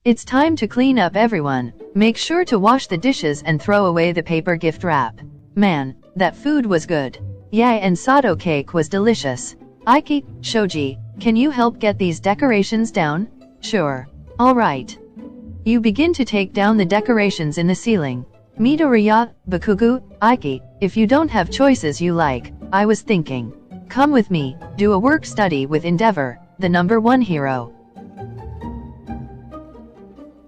It's time to clean up, everyone. Make sure to wash the dishes and throw away the paper gift wrap. Man, that food was good. Yay, and Sato cake was delicious. Aiki, Shoji, can you help get these decorations down? Sure. Alright. You begin to take down the decorations in the ceiling. Midoriya, Bakugo, Aiki, if you don't have choices you like, I was thinking. Come with me, do a work study with Endeavor, the #1 hero.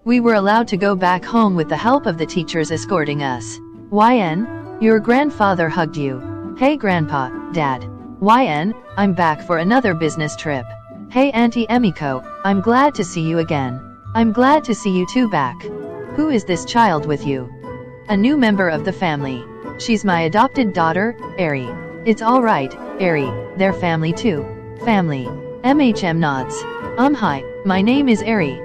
We were allowed to go back home with the help of the teachers escorting us. YN, your grandfather hugged you. Hey Grandpa, Dad. YN, I'm back for another business trip. Hey Auntie Emiko, I'm glad to see you again. I'm glad to see you too back. Who is this child with you? A new member of the family. She's my adopted daughter, Eri. It's alright, Eri, they're family too. Family. MHM nods. Hi, my name is Eri.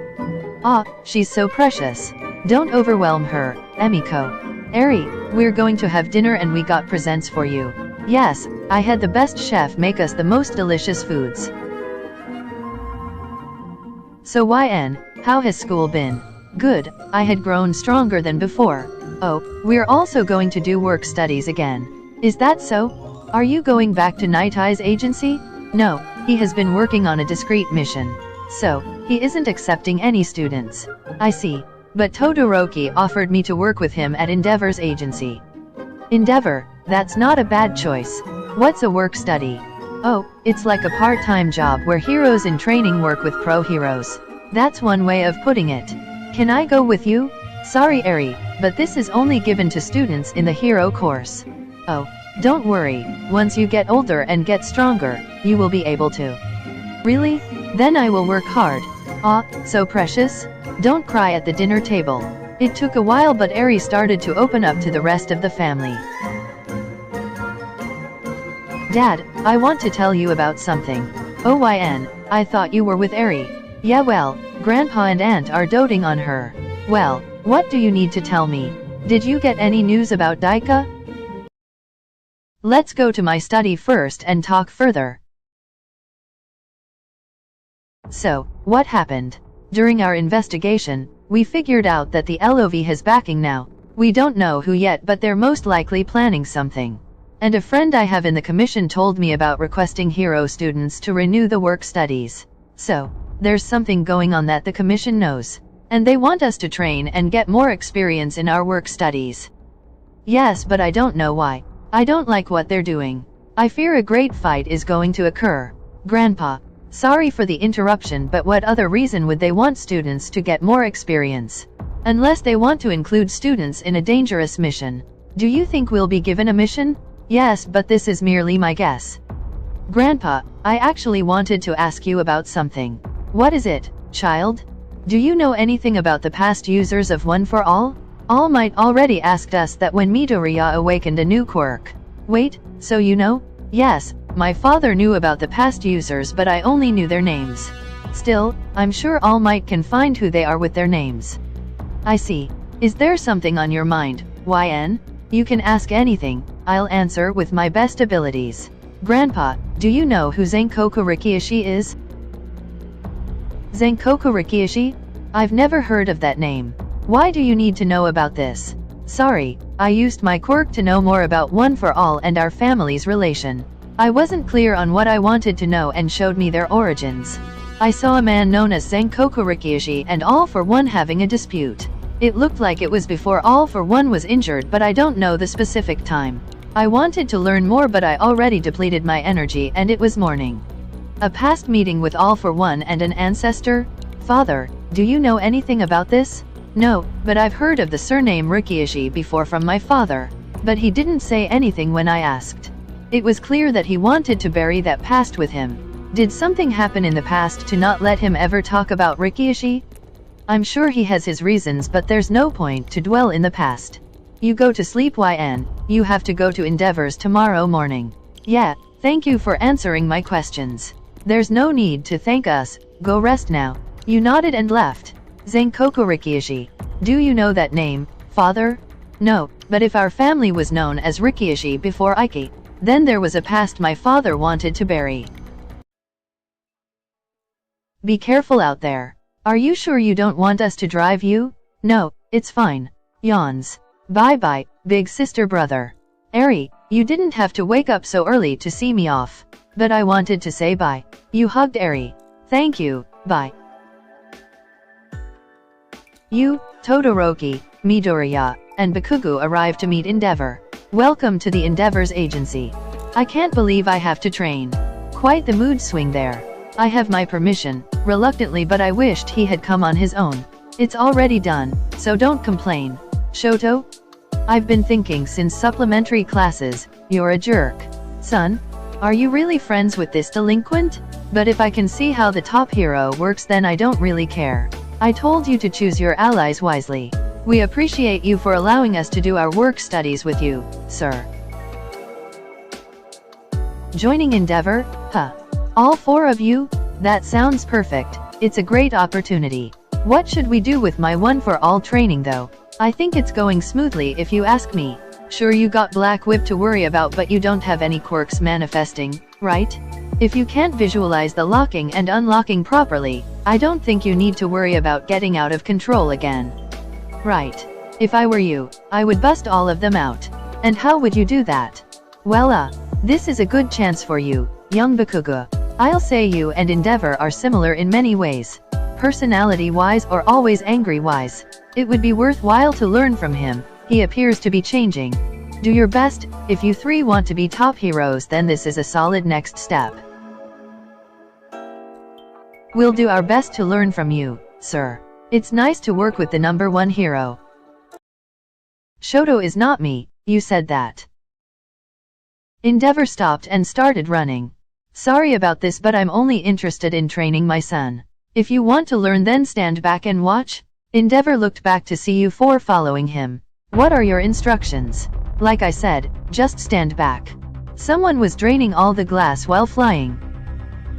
Ah, she's so precious. Don't overwhelm her, Emiko. Eri, we're going to have dinner and we got presents for you. Yes, I had the best chef make us the most delicious foods. So YN, how has school been? Good, I had grown stronger than before. Oh, we're also going to do work studies again. Is that so? Are you going back to Night Eye's agency? No, he has been working on a discreet mission. So, he isn't accepting any students. I see. But Todoroki offered me to work with him at Endeavor's agency. Endeavor, that's not a bad choice. What's a work study? Oh, it's like a part-time job where heroes in training work with pro heroes. That's one way of putting it. Can I go with you? Sorry Eri, but this is only given to students in the hero course. Oh, don't worry, once you get older and get stronger, you will be able to. Really? Then I will work hard. Ah, so precious? Don't cry at the dinner table. It took a while but Eri started to open up to the rest of the family. Dad, I want to tell you about something. OYN, I thought you were with Eri. Yeah well, Grandpa and Aunt are doting on her. Well, what do you need to tell me? Did you get any news about Daika? Let's go to my study first and talk further. So, what happened? During our investigation, we figured out that the LOV has backing now. We don't know who yet but they're most likely planning something. And a friend I have in the commission told me about requesting hero students to renew the work studies. So, there's something going on that the commission knows. And they want us to train and get more experience in our work studies. Yes, but I don't know why. I don't like what they're doing. I fear a great fight is going to occur. Grandpa, sorry for the interruption, but what other reason would they want students to get more experience? Unless they want to include students in a dangerous mission. Do you think we'll be given a mission? Yes, but this is merely my guess. Grandpa, I actually wanted to ask you about something. What is it, child? Do you know anything about the past users of One for All? All Might already asked us that when Midoriya awakened a new quirk. Wait, so you know? Yes, my father knew about the past users but I only knew their names. Still, I'm sure All Might can find who they are with their names. I see. Is there something on your mind, YN? You can ask anything, I'll answer with my best abilities. Grandpa, do you know who Zenkoku Rikishi is? Zenkoku Rikishi? I've never heard of that name. Why do you need to know about this? Sorry, I used my quirk to know more about One for All and our family's relation. I wasn't clear on what I wanted to know and showed me their origins. I saw a man known as Zenkoku Rikishi and All for One having a dispute. It looked like it was before All for One was injured but I don't know the specific time. I wanted to learn more but I already depleted my energy and it was morning. A past meeting with All for One and an ancestor? Father, do you know anything about this? No, but I've heard of the surname Rikishi before from my father. But he didn't say anything when I asked. It was clear that he wanted to bury that past with him. Did something happen in the past to not let him ever talk about Rikishi? I'm sure he has his reasons but there's no point to dwell in the past. You go to sleep YN, you have to go to Endeavors tomorrow morning. Yeah, thank you for answering my questions. There's no need to thank us, go rest now. You nodded and left. Zenkoku Rikishi. Do you know that name, father? No, but if our family was known as Rikishi before Aiki, then there was a past my father wanted to bury. Be careful out there. Are you sure you don't want us to drive you? No, it's fine. Yawns. Bye-bye, big sister brother. Eri, you didn't have to wake up so early to see me off. But I wanted to say bye. You hugged Eri. Thank you, bye. You, Todoroki, Midoriya, and Bakugo arrived to meet Endeavor. Welcome to the Endeavor's agency. I can't believe I have to train. Quite the mood swing there. I have my permission, reluctantly, but I wished he had come on his own. It's already done, so don't complain. Shoto? I've been thinking since supplementary classes, you're a jerk. Son? Are you really friends with this delinquent? But if I can see how the top hero works, then I don't really care. I told you to choose your allies wisely. We appreciate you for allowing us to do our work studies with you, sir. Joining Endeavor? Huh. All 4 of you? That sounds perfect. It's a great opportunity. What should we do with my one-for-all training though? I think it's going smoothly if you ask me. Sure, you got Black Whip to worry about, but you don't have any quirks manifesting, right? If you can't visualize the locking and unlocking properly, I don't think you need to worry about getting out of control again. Right. If I were you, I would bust all of them out. And how would you do that? Well, this is a good chance for you, young Bakugo. I'll say you and Endeavor are similar in many ways. Personality-wise or always angry-wise. It would be worthwhile to learn from him. He appears to be changing. Do your best. If you 3 want to be top heroes, then this is a solid next step. We'll do our best to learn from you, sir. It's nice to work with the #1 hero. Shoto is not me, you said that. Endeavor stopped and started running. Sorry about this, but I'm only interested in training my son. If you want to learn, then stand back and watch. Endeavor looked back to see you 4 following him. What are your instructions? Like I said, just stand back. Someone was draining all the glass while flying.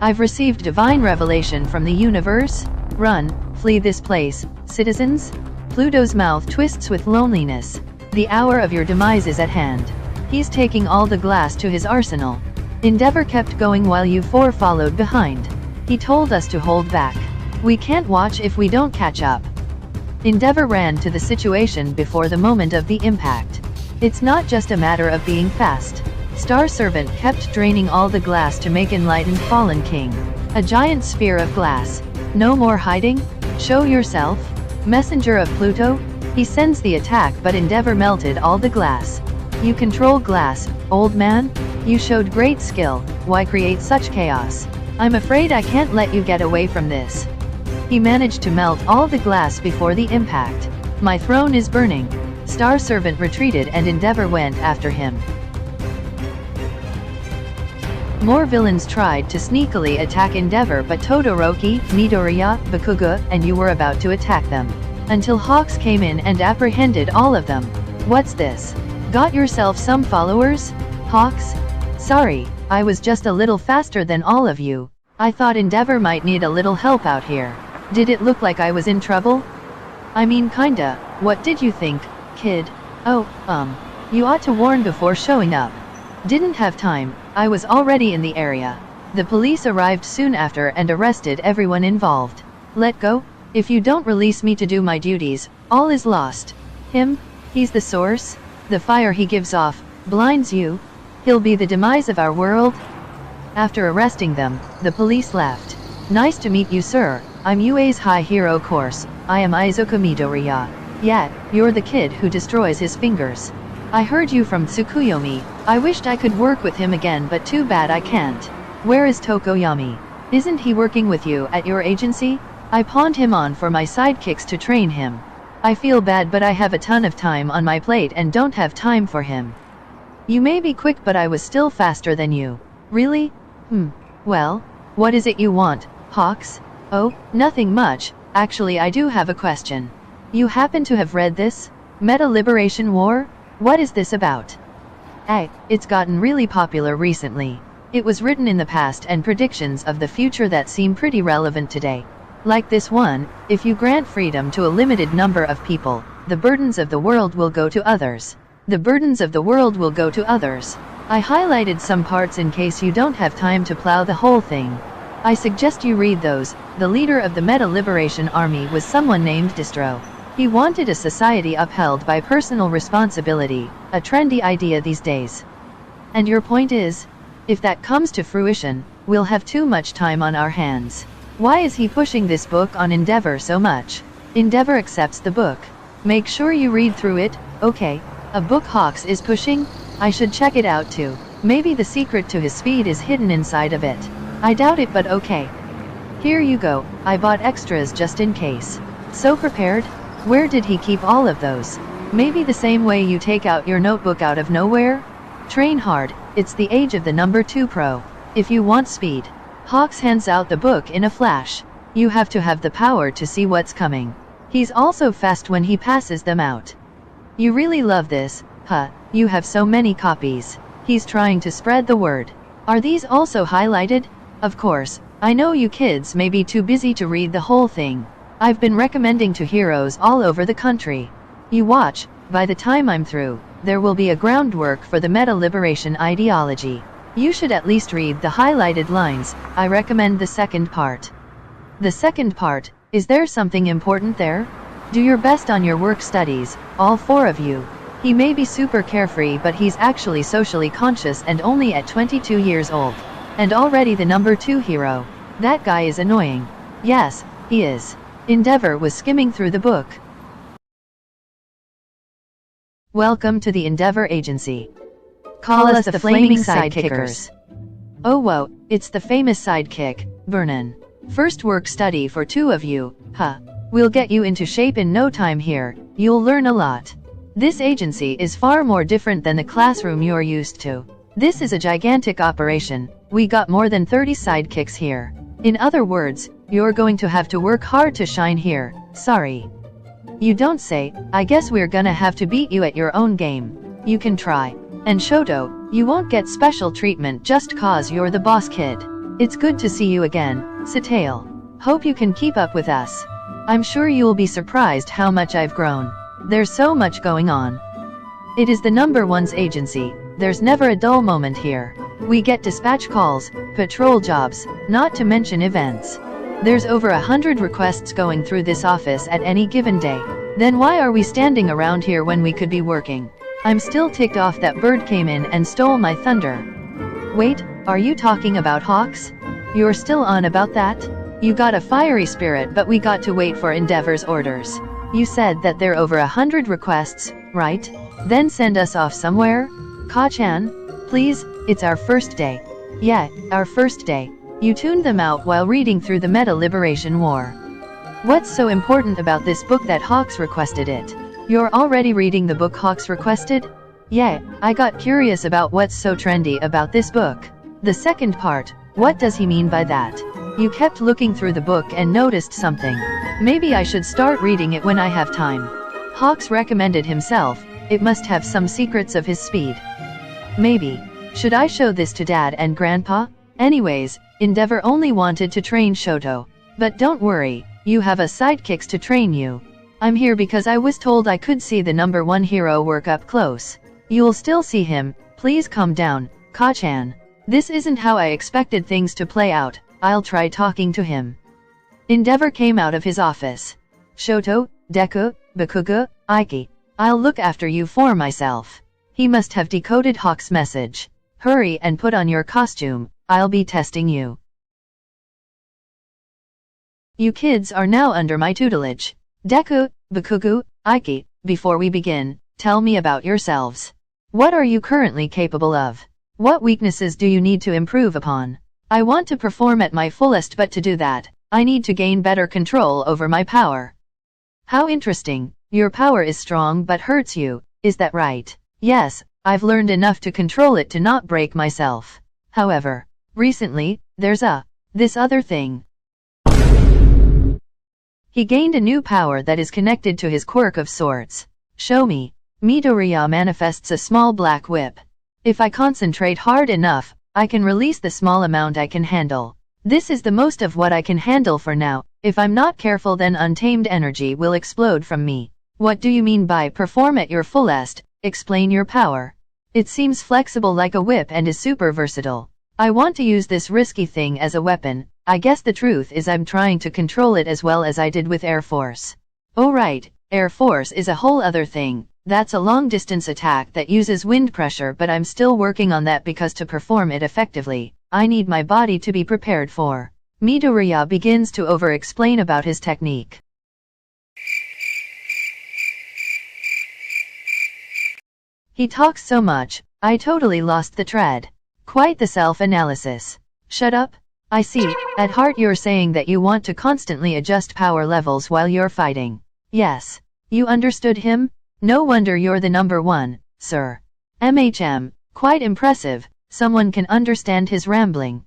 I've received divine revelation from the universe. Run, flee this place, citizens. Pluto's mouth twists with loneliness. The hour of your demise is at hand. He's taking all the glass to his arsenal. Endeavor kept going while you 4 followed behind. He told us to hold back. We can't watch if we don't catch up. Endeavor ran to the situation before the moment of the impact. It's not just a matter of being fast. Star Servant kept draining all the glass to make Enlightened Fallen King. A giant sphere of glass. No more hiding? Show yourself? Messenger of Pluto? He sends the attack, but Endeavor melted all the glass. You control glass, old man? You showed great skill. Why create such chaos? I'm afraid I can't let you get away from this. He managed to melt all the glass before the impact. My throne is burning. Star Servant retreated and Endeavor went after him. More villains tried to sneakily attack Endeavor, but Todoroki, Midoriya, Bakugo, and you were about to attack them. Until Hawks came in and apprehended all of them. What's this? Got yourself some followers? Hawks? Sorry, I was just a little faster than all of you. I thought Endeavor might need a little help out here. Did it look like I was in trouble? I mean, kinda. What did you think, kid? Oh, you ought to warn before showing up. Didn't have time, I was already in the area. The police arrived soon after and arrested everyone involved. Let go? If you don't release me to do my duties, all is lost. Him? He's the source? The fire he gives off blinds you? He'll be the demise of our world? After arresting them, the police left. Nice to meet you, sir. I'm UA's high hero course. I am Izuku Midoriya. Yeah, you're the kid who destroys his fingers. I heard you from Tsukuyomi. I wished I could work with him again, but too bad I can't. Where is Tokoyami? Isn't he working with you at your agency? I pawned him on for my sidekicks to train him. I feel bad, but I have a ton of time on my plate and don't have time for him. You may be quick, but I was still faster than you. Really? Well, what is it you want, Hawks? Oh, nothing much. Actually, I do have a question. You happen to have read this? Meta Liberation War? What is this about? It's gotten really popular recently. It was written in the past and predictions of the future that seem pretty relevant today. Like this one, if you grant freedom to a limited number of people, the burdens of the world will go to others. The burdens of the world will go to others. I highlighted some parts in case you don't have time to plow the whole thing. I suggest you read those. The leader of the Meta Liberation Army was someone named Distro. He wanted a society upheld by personal responsibility, a trendy idea these days. And your point is? If that comes to fruition, we'll have too much time on our hands. Why is he pushing this book on Endeavor so much? Endeavor accepts the book. Make sure you read through it. Okay. A book Hawks is pushing? I should check it out too. Maybe the secret to his speed is hidden inside of it. I doubt it, but okay. Here you go. I bought extras just in case. So prepared? Where did he keep all of those? Maybe the same way you take out your notebook out of nowhere? Train hard. It's the age of the number 2 pro. If you want speed. Hawks hands out the book in a flash. You have to have the power to see what's coming. He's also fast when he passes them out. You really love this, huh? You have so many copies. He's trying to spread the word. Are these also highlighted? Of course. I know you kids may be too busy to read the whole thing. I've been recommending to heroes all over the country. You watch, by the time I'm through, there will be a groundwork for the Meta Liberation ideology. You should at least read the highlighted lines. I recommend the second part. The second part, is there something important there? Do your best on your work studies, all 4 of you. He may be super carefree, but he's actually socially conscious and only at 22 years old. And already the number 2 hero. That guy is annoying. Yes, he is. Endeavor was skimming through the book. Welcome to the Endeavor Agency. Call us the Flaming Sidekickers. Oh whoa, it's the famous sidekick, Vernon. First work study for 2 of you, huh? We'll get you into shape in no time here, you'll learn a lot. This agency is far more different than the classroom you're used to. This is a gigantic operation. We got more than 30 sidekicks here. In other words, you're going to have to work hard to shine here. Sorry. You don't say. I guess we're gonna have to beat you at your own game. You can try. And Shoto, you won't get special treatment just cause you're the boss kid. It's good to see you again, Satale. Hope you can keep up with us. I'm sure you'll be surprised how much I've grown. There's so much going on. It is the number 1's agency. There's never a dull moment here. We get dispatch calls, patrol jobs, not to mention events. There's over 100 requests going through this office at any given day. Then why are we standing around here when we could be working? I'm still ticked off that bird came in and stole my thunder. Wait, are you talking about Hawks? You're still on about that? You got a fiery spirit, but we got to wait for Endeavor's orders. You said that there are over 100 requests, right? Then send us off somewhere? Ka-chan, please, it's our first day. Yeah, our first day. You tuned them out while reading through the Meta Liberation War. What's so important about this book that Hawks requested it? You're already reading the book Hawks requested? Yeah, I got curious about what's so trendy about this book. The second part, what does he mean by that? You kept looking through the book and noticed something. Maybe I should start reading it when I have time. Hawks recommended himself, it must have some secrets of his speed. Maybe. Should I show this to Dad and Grandpa? Anyways, Endeavor only wanted to train Shoto. But don't worry, you have a sidekicks to train you. I'm here because I was told I could see the number 1 hero work up close. You'll still see him, please calm down, Ka-chan. This isn't how I expected things to play out, I'll try talking to him. Endeavor came out of his office. Shoto, Deku, Bakugo, Aiki. I'll look after you for myself. He must have decoded Hawk's message. Hurry and put on your costume, I'll be testing you. You kids are now under my tutelage. Deku, Bakugo, Aiki, before we begin, tell me about yourselves. What are you currently capable of? What weaknesses do you need to improve upon? I want to perform at my fullest, but to do that, I need to gain better control over my power. How interesting, your power is strong but hurts you, is that right? Yes, I've learned enough to control it to not break myself. However, recently, there's this other thing. He gained a new power that is connected to his quirk of sorts. Show me. Midoriya manifests a small black whip. If I concentrate hard enough, I can release the small amount I can handle. This is the most of what I can handle for now. If I'm not careful, then untamed energy will explode from me. What do you mean by perform at your fullest? Explain your power. It seems flexible like a whip and is super versatile. I want to use this risky thing as a weapon. I guess the truth is I'm trying to control it as well as I did with Air Force. Oh right, Air Force is a whole other thing. That's a long-distance attack that uses wind pressure, but I'm still working on that because to perform it effectively, I need my body to be prepared for. Midoriya begins to over-explain about his technique. He talks so much, I totally lost the thread. Quite the self-analysis. Shut up. I see, at heart you're saying that you want to constantly adjust power levels while you're fighting. Yes. You understood him? No wonder you're the number one, sir. MHM, quite impressive, someone can understand his rambling.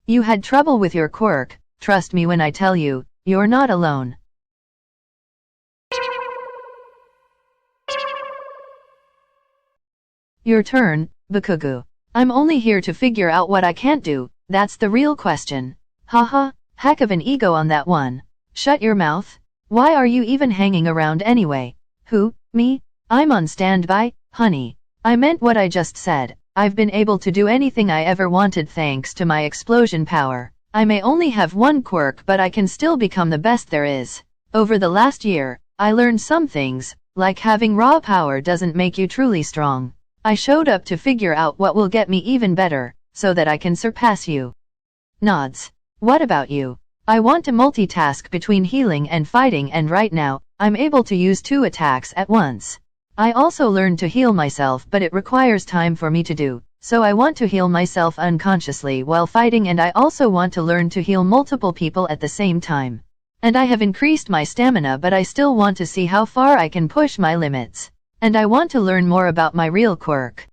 You had trouble with your quirk, trust me when I tell you, you're not alone. Your turn, Bakugo. I'm only here to figure out what I can't do, that's the real question. Haha, heck of an ego on that one. Shut your mouth. Why are you even hanging around anyway? Who, me? I'm on standby, honey. I meant what I just said. I've been able to do anything I ever wanted thanks to my explosion power. I may only have one quirk, but I can still become the best there is. Over the last year, I learned some things, like having raw power doesn't make you truly strong. I showed up to figure out what will get me even better, so that I can surpass you. Nods. What about you? I want to multitask between healing and fighting, and right now, I'm able to use 2 attacks at once. I also learned to heal myself, but it requires time for me to do, so I want to heal myself unconsciously while fighting, and I also want to learn to heal multiple people at the same time. And I have increased my stamina, but I still want to see how far I can push my limits. And I want to learn more about my real quirk.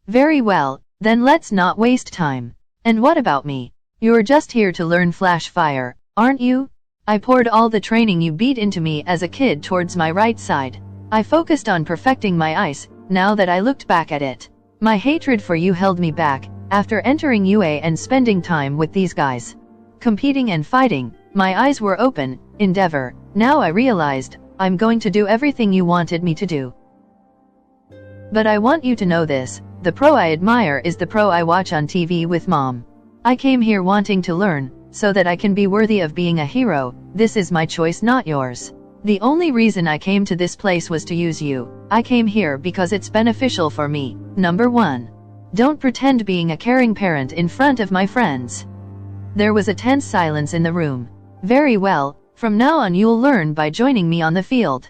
Very well, then let's not waste time. And what about me? You're just here to learn flash fire, aren't you? I poured all the training you beat into me as a kid towards my right side. I focused on perfecting my ice, now that I looked back at it. My hatred for you held me back, after entering UA and spending time with these guys. Competing and fighting, my eyes were open, Endeavor, now I realized, I'm going to do everything you wanted me to do. But I want you to know this, the pro I admire is the pro I watch on TV with mom. I came here wanting to learn, so that I can be worthy of being a hero. This is my choice, not yours. The only reason I came to this place was to use you. I came here because it's beneficial for me. Number 1. Don't pretend being a caring parent in front of my friends. There was a tense silence in the room. Very well, from now on you'll learn by joining me on the field.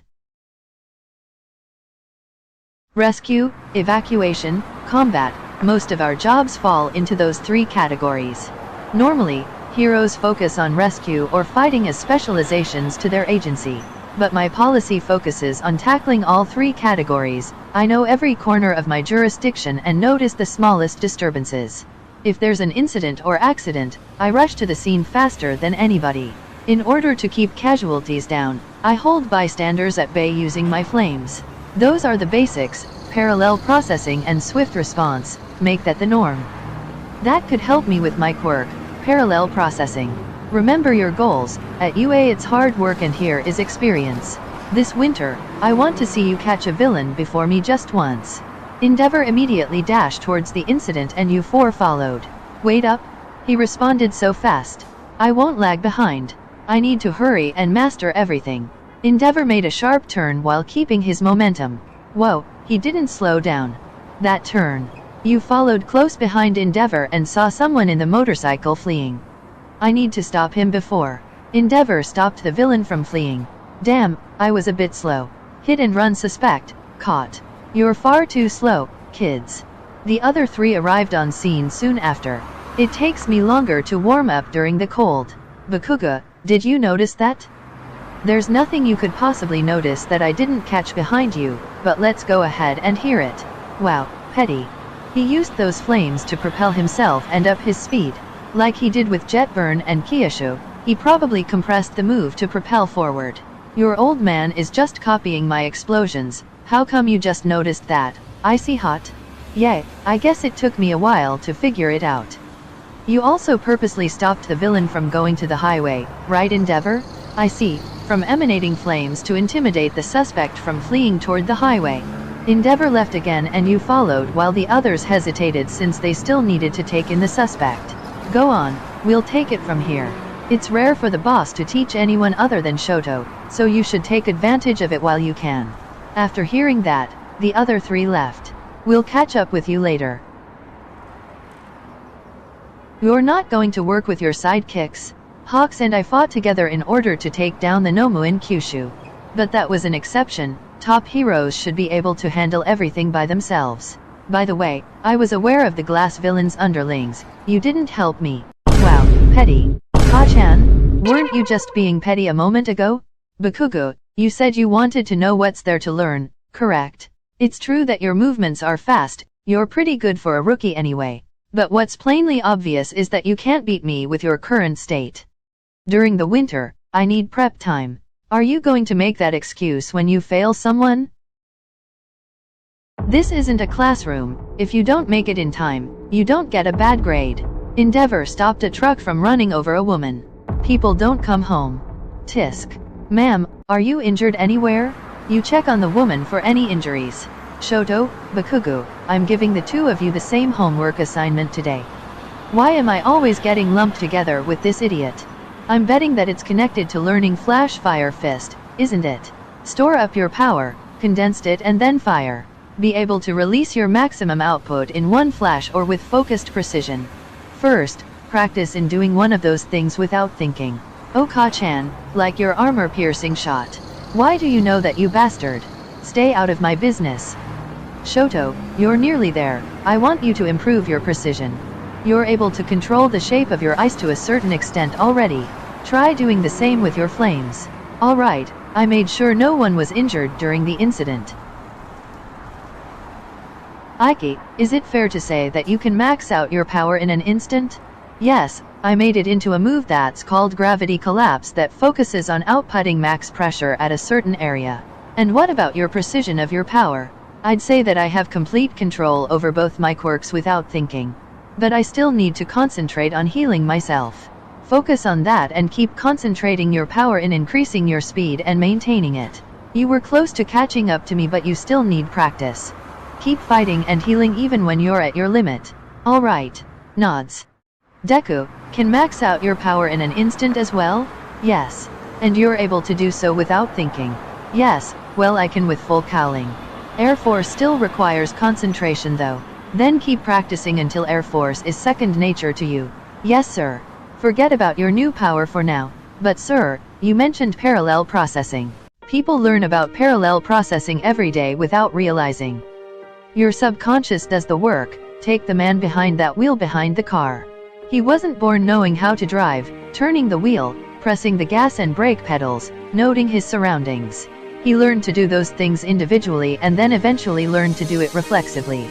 Rescue, evacuation, combat, most of our jobs fall into those 3 categories. Normally, heroes focus on rescue or fighting as specializations to their agency. But my policy focuses on tackling all 3 categories. I know every corner of my jurisdiction and notice the smallest disturbances. If there's an incident or accident, I rush to the scene faster than anybody. In order to keep casualties down, I hold bystanders at bay using my flames. Those are the basics. Parallel processing and swift response make that the norm. That could help me with my quirk, parallel processing. Remember your goals. At UA it's hard work and here is experience. This winter, I want to see you catch a villain before me just once. Endeavor immediately dashed towards the incident and you 4 followed. Wait up. He responded so fast. I won't lag behind. I need to hurry and master everything. Endeavor made a sharp turn while keeping his momentum. Whoa, he didn't slow down. That turn. You followed close behind Endeavor and saw someone in the motorcycle fleeing. I need to stop him before. Endeavor stopped the villain from fleeing. Damn, I was a bit slow. Hit and run suspect, caught. You're far too slow, kids. The other 3 arrived on scene soon after. It takes me longer to warm up during the cold. Bakugo, did you notice that? There's nothing you could possibly notice that I didn't catch behind you, but let's go ahead and hear it. Wow, petty. He used those flames to propel himself and up his speed. Like he did with Jetburn and Kyushu, he probably compressed the move to propel forward. Your old man is just copying my explosions. How come you just noticed that? Icy hot? Yeah, I guess it took me a while to figure it out. You also purposely stopped the villain from going to the highway, right Endeavor? I see, from emanating flames to intimidate the suspect from fleeing toward the highway. Endeavor left again and you followed while the others hesitated since they still needed to take in the suspect. Go on, we'll take it from here. It's rare for the boss to teach anyone other than Shoto, so you should take advantage of it while you can. After hearing that, the other three left. We'll catch up with you later. You're not going to work with your sidekicks? Hawks and I fought together in order to take down the Nomu in Kyushu. But that was an exception. Top heroes should be able to handle everything by themselves. By the way, I was aware of the glass villain's underlings. You didn't help me. Wow, petty. Ha-chan, weren't you just being petty a moment ago? Bakugo, you said you wanted to know what's there to learn, correct? It's true that your movements are fast, you're pretty good for a rookie anyway. But what's plainly obvious is that you can't beat me with your current state. During the winter, I need prep time. Are you going to make that excuse when you fail someone? This isn't a classroom. If you don't make it in time, you don't get a bad grade. Endeavor stopped a truck from running over a woman. People don't come home. Tisk. Ma'am, are you injured anywhere? You check on the woman for any injuries. Shoto, Bakugo, I'm giving the two of you the same homework assignment today. Why am I always getting lumped together with this idiot? I'm betting that it's connected to learning Flash Fire Fist, isn't it? Store up your power, condensed it and then fire. Be able to release your maximum output in one flash or with focused precision. First, practice in doing one of those things without thinking. Oka-chan, like your armor-piercing shot. Why do you know that, you bastard? Stay out of my business. Shoto, you're nearly there. I want you to improve your precision. You're able to control the shape of your ice to a certain extent already. Try doing the same with your flames. Alright, I made sure no one was injured during the incident. Aiki, is it fair to say that you can max out your power in an instant? Yes, I made it into a move that's called Gravity Collapse that focuses on outputting max pressure at a certain area. And what about your precision of your power? I'd say that I have complete control over both my quirks without thinking. But I still need to concentrate on healing myself. Focus on that and keep concentrating your power in increasing your speed and maintaining it. You were close to catching up to me, but you still need practice. Keep fighting and healing even when you're at your limit. Alright. Nods. Deku, can max out your power in an instant as well? Yes. And you're able to do so without thinking? Yes, well I can with full cowling. Air Force still requires concentration though. Then keep practicing until Air Force is second nature to you. Yes sir. Forget about your new power for now. But sir, you mentioned parallel processing. People learn about parallel processing every day without realizing. Your subconscious does the work. Take the man behind that wheel behind the car. He wasn't born knowing how to drive, turning the wheel, pressing the gas and brake pedals, noting his surroundings. He learned to do those things individually and then eventually learned to do it reflexively.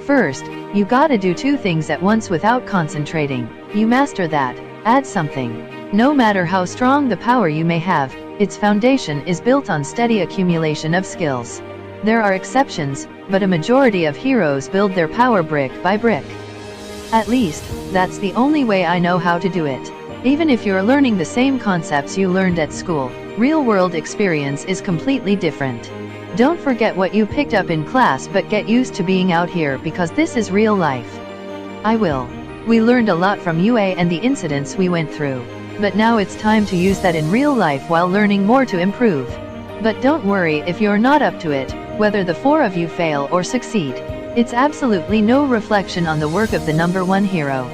First, you gotta do two things at once without concentrating. You master that, add something. No matter how strong the power you may have, its foundation is built on steady accumulation of skills. There are exceptions, but a majority of heroes build their power brick by brick. At least, that's the only way I know how to do it. Even if you're learning the same concepts you learned at school, real-world experience is completely different. Don't forget what you picked up in class, but get used to being out here because this is real life. I will. We learned a lot from UA and the incidents we went through. But now it's time to use that in real life while learning more to improve. But don't worry if you're not up to it, whether the four of you fail or succeed. It's absolutely no reflection on the work of the #1 hero.